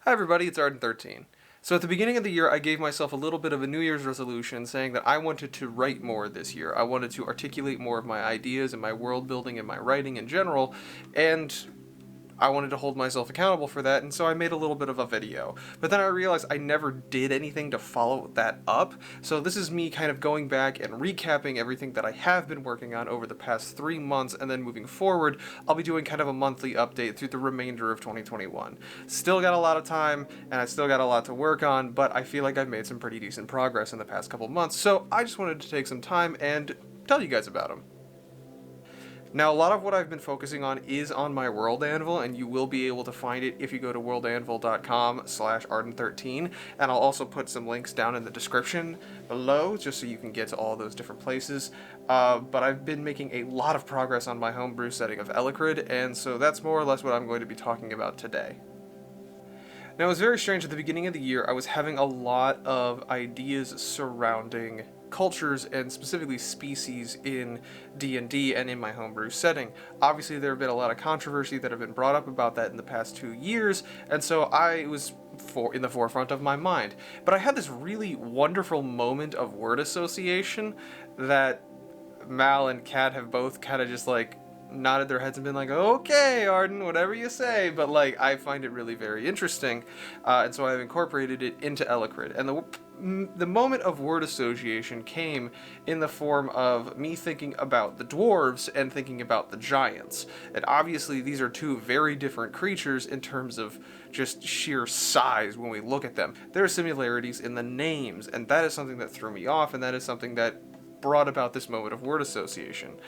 Hi everybody, it's Arden XIII. So at the beginning of the year, I gave myself a little bit of a New Year's resolution saying that I wanted to write more this year. I wanted to articulate more of my ideas and my world building and my writing in general, and I wanted to hold myself accountable for that, and so I made a little bit of a video. But then I realized I never did anything to follow that up, so this is me kind of going back and recapping everything that I have been working on over the past 3 months, and then moving forward, I'll be doing kind of a monthly update through the remainder of 2021. Still got a lot of time, and I still got a lot to work on, but I feel like I've made some pretty decent progress in the past couple months, so I just wanted to take some time and tell you guys about them. Now, a lot of what I've been focusing on is on my World Anvil, and you will be able to find it if you go to worldanvil.com/Arden13, and I'll also put some links down in the description below, just so you can get to all those different places. But I've been making a lot of progress on my homebrew setting of Ellecrid, and so that's more or less what I'm going to be talking about today. Now, it was very strange at the beginning of the year. I was having a lot of ideas surrounding cultures and specifically species in D&D and in my homebrew setting. Obviously, there have been a lot of controversy that have been brought up about that in the past 2 years, and so I was in the forefront of my mind. But I had this really wonderful moment of word association that Mal and Kat have both kind of just like nodded their heads and been like, okay, Arden, whatever you say, but like I find it really very interesting, and so I've incorporated it into Ellecrid. And the moment of word association came in the form of me thinking about the dwarves and thinking about the giants. And obviously these are two very different creatures in terms of just sheer size when we look at them. There are similarities in the names, and that is something that threw me off, and that is something that brought about this moment of word association.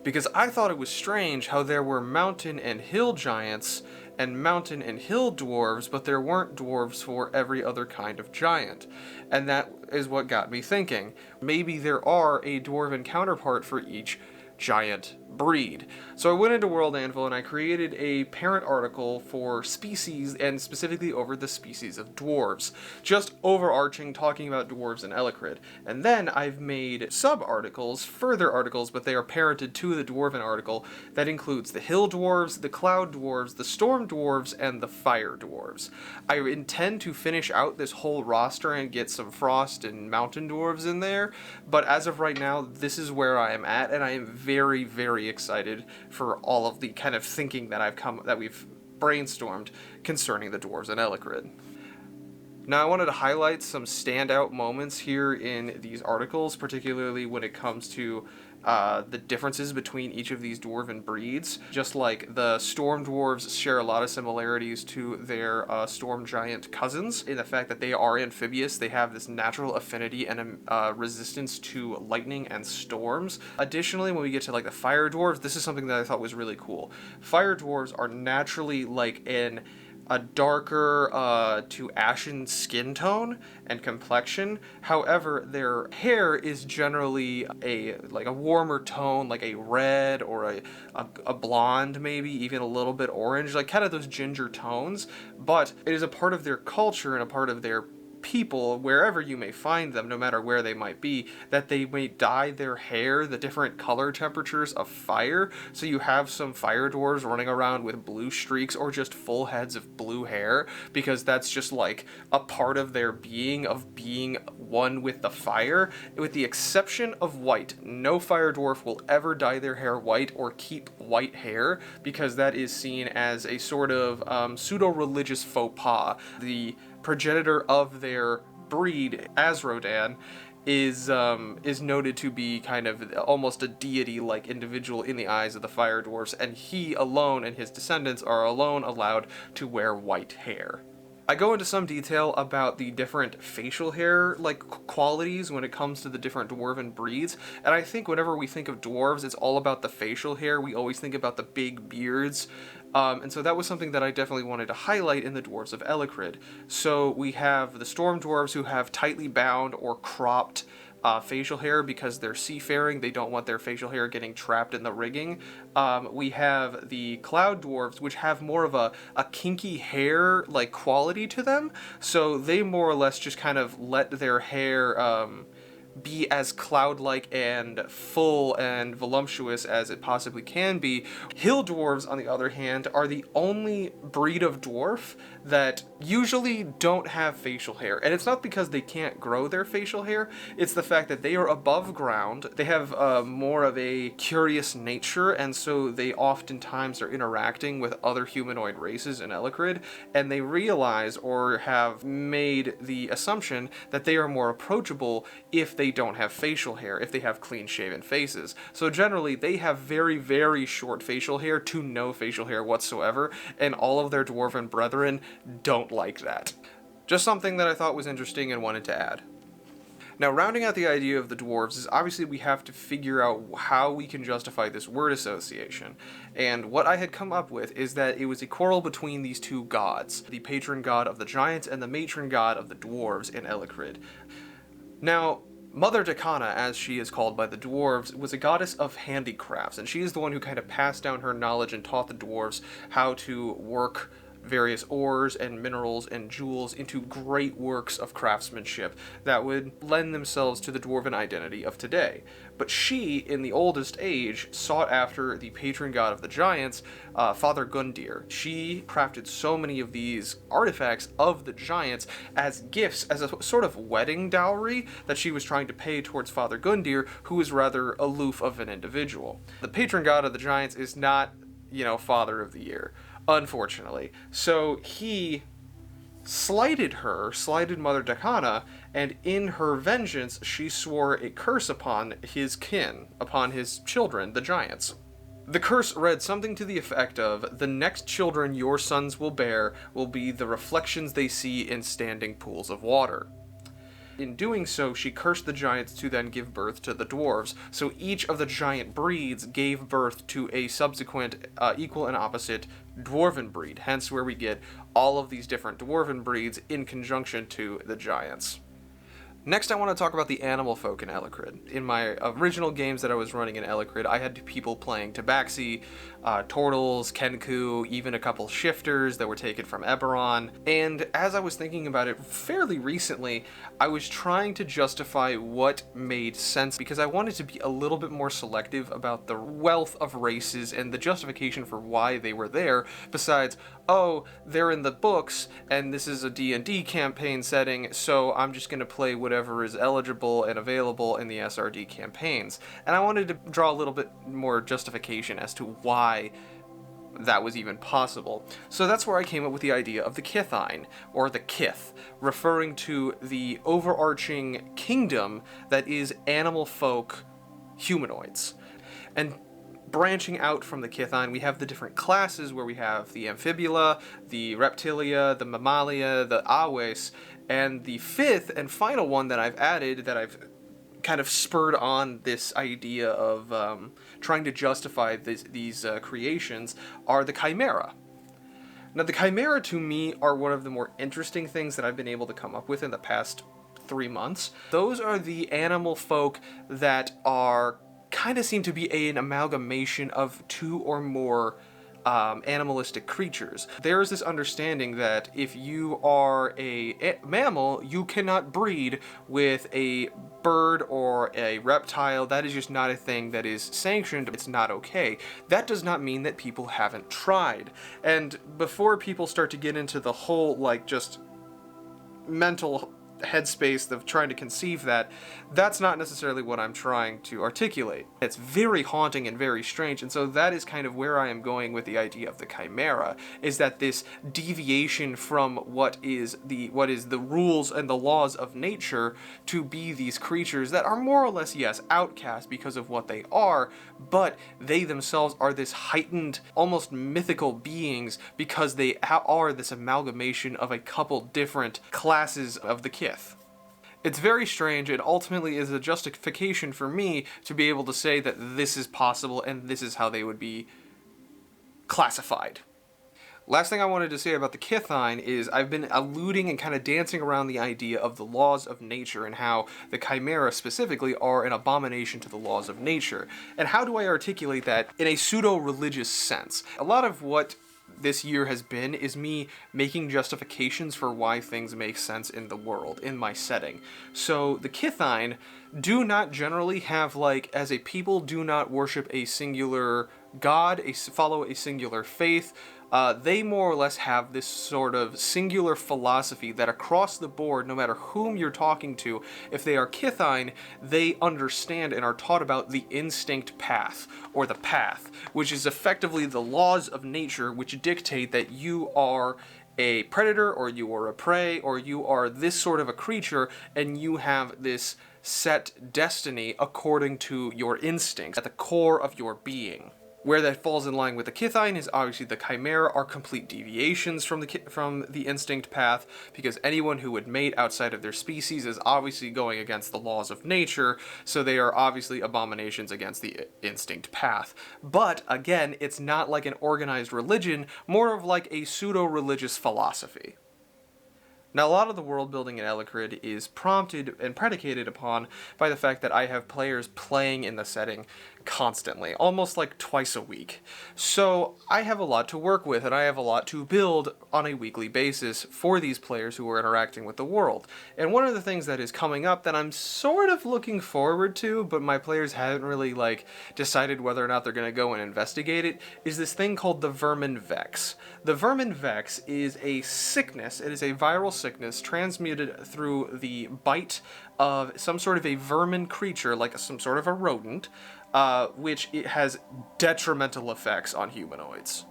Because I thought it was strange how there were mountain and hill giants and mountain and hill dwarves, but there weren't dwarves for every other kind of giant. And that is what got me thinking. Maybe there are a dwarven counterpart for each giant breed. So I went into World Anvil and I created a parent article for species, and specifically over the species of dwarves. Just overarching, talking about dwarves and Ellecrid. And then I've made sub-articles, further articles, but they are parented to the dwarven article, that includes the hill dwarves, the cloud dwarves, the storm dwarves, and the fire dwarves. I intend to finish out this whole roster and get some frost and mountain dwarves in there, but as of right now, this is where I am at, and I am very, very excited for all of the kind of thinking that we've brainstormed concerning the dwarves and Ellecrid. Now, I wanted to highlight some standout moments here in these articles, particularly when it comes to the differences between each of these dwarven breeds. Just like the storm dwarves share a lot of similarities to their storm giant cousins in the fact that they are amphibious. They have this natural affinity and resistance to lightning and storms. Additionally, when we get to like the fire dwarves, this is something that I thought was really cool. Fire dwarves are naturally like a darker to ashen skin tone and complexion. However, their hair is generally a warmer tone, like a red or a blonde, maybe even a little bit orange, like kind of those ginger tones. But it is a part of their culture and a part of their people, wherever you may find them, no matter where they might be, that they may dye their hair the different color temperatures of fire. So you have some fire dwarves running around with blue streaks or just full heads of blue hair, because that's just like a part of their being, of being one with the fire. With the exception of white, no fire dwarf will ever dye their hair white or keep white hair, because that is seen as a sort of pseudo-religious faux pas. The progenitor of their breed, Azrodan, is noted to be kind of almost a deity-like individual in the eyes of the fire dwarfs, and he alone and his descendants are alone allowed to wear white hair. I go into some detail about the different facial hair qualities when it comes to the different dwarven breeds, and I think whenever we think of dwarves, it's all about the facial hair. We always think about the big beards, and so that was something that I definitely wanted to highlight in the dwarves of Ellecrid. So we have the storm dwarves, who have tightly bound or cropped facial hair because they're seafaring. They don't want their facial hair getting trapped in the rigging. We have the cloud dwarves, which have more of a kinky hair quality to them. So they more or less just kind of let their hair be as cloud-like and full and voluptuous as it possibly can be. Hill dwarves, on the other hand, are the only breed of dwarf that usually don't have facial hair. And it's not because they can't grow their facial hair, it's the fact that they are above ground, they have more of a curious nature, and so they oftentimes are interacting with other humanoid races in Ellecrid, and they realize or have made the assumption that they are more approachable if they don't have facial hair, if they have clean-shaven faces. So generally, they have very, very short facial hair to no facial hair whatsoever, and all of their dwarven brethren don't like that. Just something that I thought was interesting and wanted to add. Now, rounding out the idea of the dwarves is obviously we have to figure out how we can justify this word association. And what I had come up with is that it was a quarrel between these two gods, the patron god of the giants and the matron god of the dwarves in Ellecrid. Now, Mother Dakana, as she is called by the dwarves, was a goddess of handicrafts, and she is the one who kind of passed down her knowledge and taught the dwarves how to work various ores and minerals and jewels into great works of craftsmanship that would lend themselves to the dwarven identity of today. But she, in the oldest age, sought after the patron god of the giants, Father Gundyr. She crafted so many of these artifacts of the giants as gifts, as a sort of wedding dowry that she was trying to pay towards Father Gundyr, who was rather aloof of an individual. The patron god of the giants is not, Father of the Year, unfortunately. So he slighted Mother Dakana, and in her vengeance, she swore a curse upon his kin, upon his children, the giants. The curse read something to the effect of, "The next children your sons will bear will be the reflections they see in standing pools of water." In doing so, she cursed the giants to then give birth to the dwarves, so each of the giant breeds gave birth to a subsequent equal and opposite dwarven breed, hence where we get all of these different dwarven breeds in conjunction to the giants. Next, I want to talk about the animal folk in Ellecrid. In my original games that I was running in Ellecrid, I had people playing Tabaxi, Turtles, Kenku, even a couple shifters that were taken from Eberron. And as I was thinking about it fairly recently, I was trying to justify what made sense because I wanted to be a little bit more selective about the wealth of races and the justification for why they were there, besides, oh, they're in the books, and this is a D&D campaign setting, so I'm just going to play whatever is eligible and available in the SRD campaigns. And I wanted to draw a little bit more justification as to why that was even possible. So that's where I came up with the idea of the Kithine, or the Kith, referring to the overarching kingdom that is animal folk humanoids. And branching out from the Kithine, we have the different classes where we have the Amphibula, the Reptilia, the Mammalia, the Awes, and the fifth and final one that I've added, that I've kind of spurred on this idea of trying to justify these creations, are the Chimera. Now, the Chimera, to me, are one of the more interesting things that I've been able to come up with in the past 3 months. Those are the animal folk that are kind of seem to be an amalgamation of 2 or more animalistic creatures. There is this understanding that if you are a mammal, you cannot breed with a bird or a reptile. That is just not a thing that is sanctioned. It's not okay. That does not mean that people haven't tried. And before people start to get into the whole, just mental headspace of trying to conceive that, that's not necessarily what I'm trying to articulate. It's very haunting and very strange, and so that is kind of where I am going with the idea of the Chimera, is that this deviation from what is the rules and the laws of nature to be these creatures that are more or less, yes, outcast because of what they are, but they themselves are this heightened, almost mythical beings because they are this amalgamation of a couple different classes of the Kith. It's very strange, and ultimately is a justification for me to be able to say that this is possible and this is how they would be classified. Last thing I wanted to say about the Kithine is I've been alluding and kind of dancing around the idea of the laws of nature and how the Chimera specifically are an abomination to the laws of nature. And how do I articulate that in a pseudo-religious sense? A lot of what this year has been is me making justifications for why things make sense in the world, in my setting. So the Kithine do not generally have, like, as a people, do not worship a singular god, follow a singular faith. They more or less have this sort of singular philosophy that across the board, no matter whom you're talking to, if they are Kithine, they understand and are taught about the instinct path, or the path, which is effectively the laws of nature which dictate that you are a predator, or you are a prey, or you are this sort of a creature, and you have this set destiny according to your instincts at the core of your being. Where that falls in line with the Kithine is obviously the Chimera are complete deviations from the instinct path, because anyone who would mate outside of their species is obviously going against the laws of nature, so they are obviously abominations against the instinct path. But, again, it's not like an organized religion, more of like a pseudo-religious philosophy. Now, a lot of the world building in Ellecrid is prompted and predicated upon by the fact that I have players playing in the setting constantly, almost like twice a week. So I have a lot to work with, and I have a lot to build on a weekly basis for these players who are interacting with the world. And one of the things that is coming up that I'm sort of looking forward to, but my players haven't really, like, decided whether or not they're going to go and investigate it, is this thing called the Vermin Vex. The Vermin Vex is a sickness. It is a viral sickness transmitted through the bite of some sort of a vermin creature, like some sort of a rodent, which it has detrimental effects on humanoids.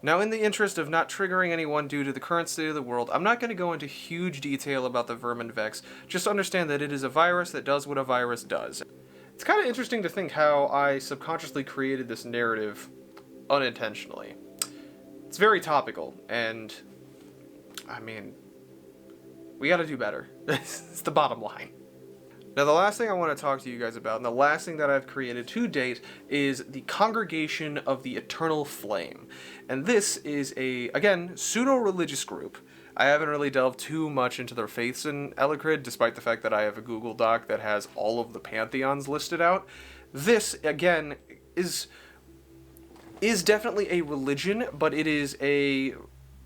Now, in the interest of not triggering anyone due to the current state of the world, I'm not going to go into huge detail about the Vermin Vex, just understand that it is a virus that does what a virus does. It's kind of interesting to think how I subconsciously created this narrative unintentionally. It's very topical, and, I mean, we gotta do better. It's the bottom line. Now, the last thing I want to talk to you guys about, and the last thing that I've created to date, is the Congregation of the Eternal Flame. And this is a, again, pseudo-religious group. I haven't really delved too much into their faiths in Ellecrid, despite the fact that I have a Google Doc that has all of the pantheons listed out. This, again, is definitely a religion, but it is a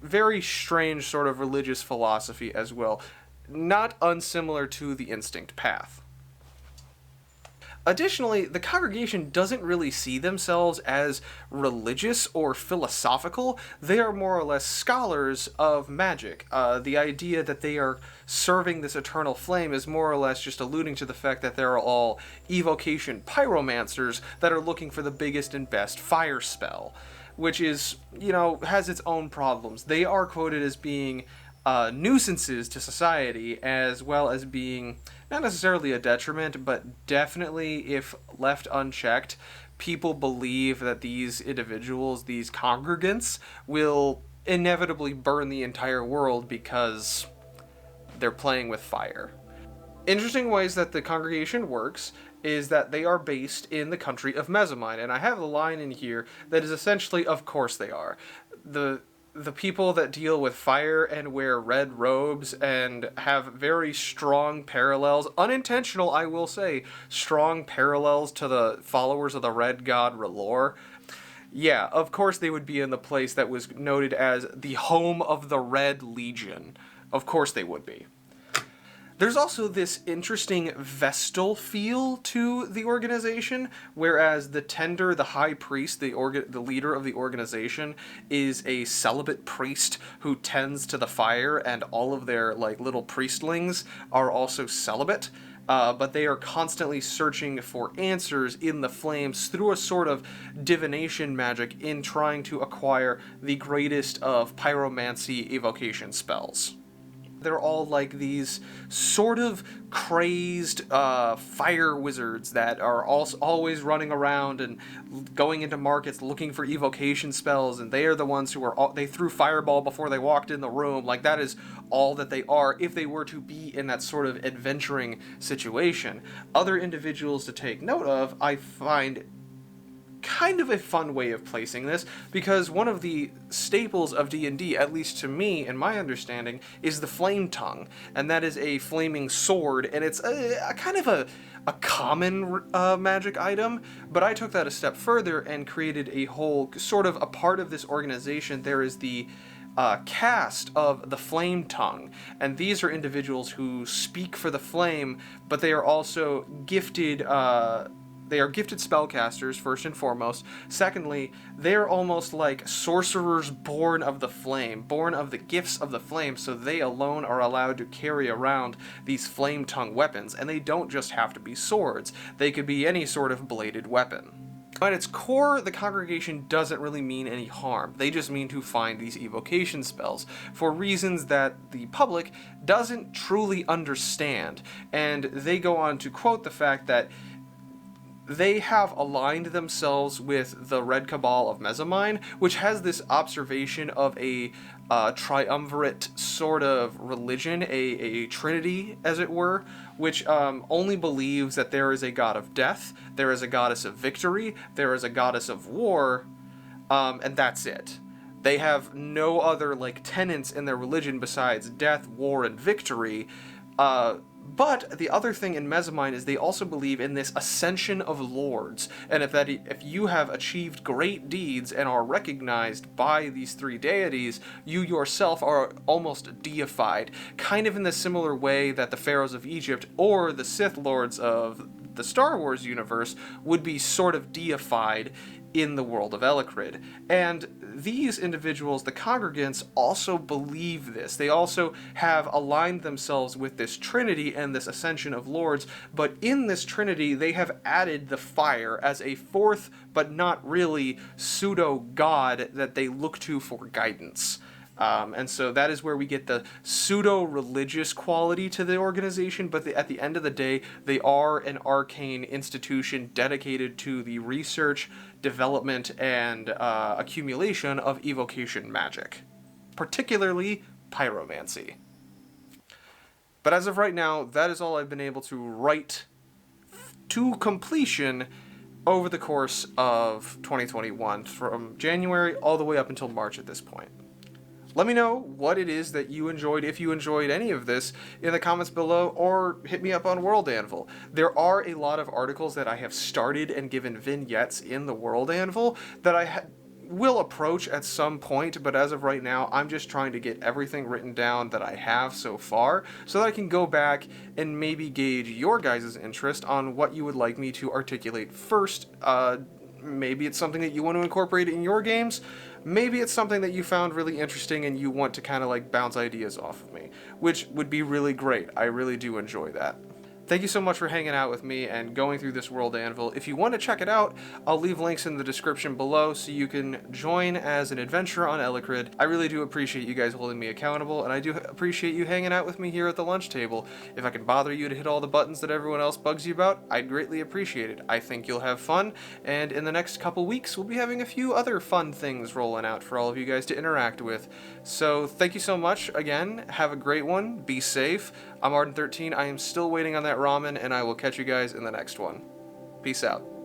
very strange sort of religious philosophy as well, not unsimilar to the instinct path. Additionally, the congregation doesn't really see themselves as religious or philosophical. They are more or less scholars of magic. The idea that they are serving this eternal flame is more or less just alluding to the fact that they're all evocation pyromancers that are looking for the biggest and best fire spell, which is, you know, has its own problems. They are quoted as being nuisances to society, as well as being not necessarily a detriment, but definitely, if left unchecked, people believe that these individuals, these congregants, will inevitably burn the entire world because they're playing with fire. Interesting ways that the congregation works is that they are based in the country of Mesamine, and I have a line in here that is essentially, of course they are. The people that deal with fire and wear red robes and have very strong parallels, unintentional, I will say, strong parallels to the followers of the red god R'hllor. Yeah, of course they would be in the place that was noted as the home of the Red Legion. Of course they would be. There's also this interesting Vestal feel to the organization, whereas the Tender, the high priest, the leader of the organization, is a celibate priest who tends to the fire, and all of their, like, little priestlings are also celibate. But they are constantly searching for answers in the flames through a sort of divination magic in trying to acquire the greatest of pyromancy evocation spells. They're all like these sort of crazed fire wizards that are always running around and going into markets looking for evocation spells, and they are the ones who they threw fireball before they walked in the room. Like, that is all that they are if they were to be in that sort of adventuring situation. Other individuals to take note of, I find kind of a fun way of placing this, because one of the staples of D&D, at least to me and my understanding, is the flame tongue, and that is a flaming sword, and it's a kind of a common magic item, but I took that a step further and created a whole sort of a part of this organization. There is the cast of the Flame Tongue, and these are individuals who speak for the flame, but they are also gifted. They are gifted spellcasters, first and foremost. Secondly, they're almost like sorcerers born of the flame, born of the gifts of the flame, so they alone are allowed to carry around these flame tongue weapons, and they don't just have to be swords. They could be any sort of bladed weapon. At its core, the congregation doesn't really mean any harm. They just mean to find these evocation spells for reasons that the public doesn't truly understand, and they go on to quote the fact that they have aligned themselves with the Red Cabal of Mezzamine, which has this observation of a triumvirate sort of religion, a trinity, as it were, which only believes that there is a god of death, there is a goddess of victory, there is a goddess of war, and that's it. They have no other, like, tenets in their religion besides death, war, and victory. But the other thing in Mezzamine is they also believe in this ascension of lords, and if you have achieved great deeds and are recognized by these three deities, you yourself are almost deified, kind of in the similar way that the pharaohs of Egypt or the Sith lords of the Star Wars universe would be sort of deified in the world of Ellecrid. And these individuals, the congregants, also believe this. They also have aligned themselves with this trinity and this ascension of lords, but in this trinity they have added the fire as a fourth, but not really, pseudo-god that they look to for guidance. And so that is where we get the pseudo-religious quality to the organization, but at the end of the day, they are an arcane institution dedicated to the research, development, and accumulation of evocation magic, particularly pyromancy. But as of right now, that is all I've been able to write to completion over the course of 2021, from January all the way up until March at this point. Let me know what it is that you enjoyed, if you enjoyed any of this, in the comments below, or hit me up on World Anvil. There are a lot of articles that I have started and given vignettes in the World Anvil that I will approach at some point, but as of right now, I'm just trying to get everything written down that I have so far, so that I can go back and maybe gauge your guys' interest on what you would like me to articulate first. Maybe it's something that you want to incorporate in your games. Maybe it's something that you found really interesting and you want to kind of like bounce ideas off of me, which would be really great. I really do enjoy that. Thank you so much for hanging out with me and going through this World Anvil. If you want to check it out, I'll leave links in the description below so you can join as an adventurer on Ellecrid. I really do appreciate you guys holding me accountable, and I do appreciate you hanging out with me here at the lunch table. If I can bother you to hit all the buttons that everyone else bugs you about, I'd greatly appreciate it. I think you'll have fun, and in the next couple weeks, we'll be having a few other fun things rolling out for all of you guys to interact with. So thank you so much again. Have a great one. Be safe. I'm Arden XIII. I am still waiting on that ramen, and I will catch you guys in the next one. Peace out.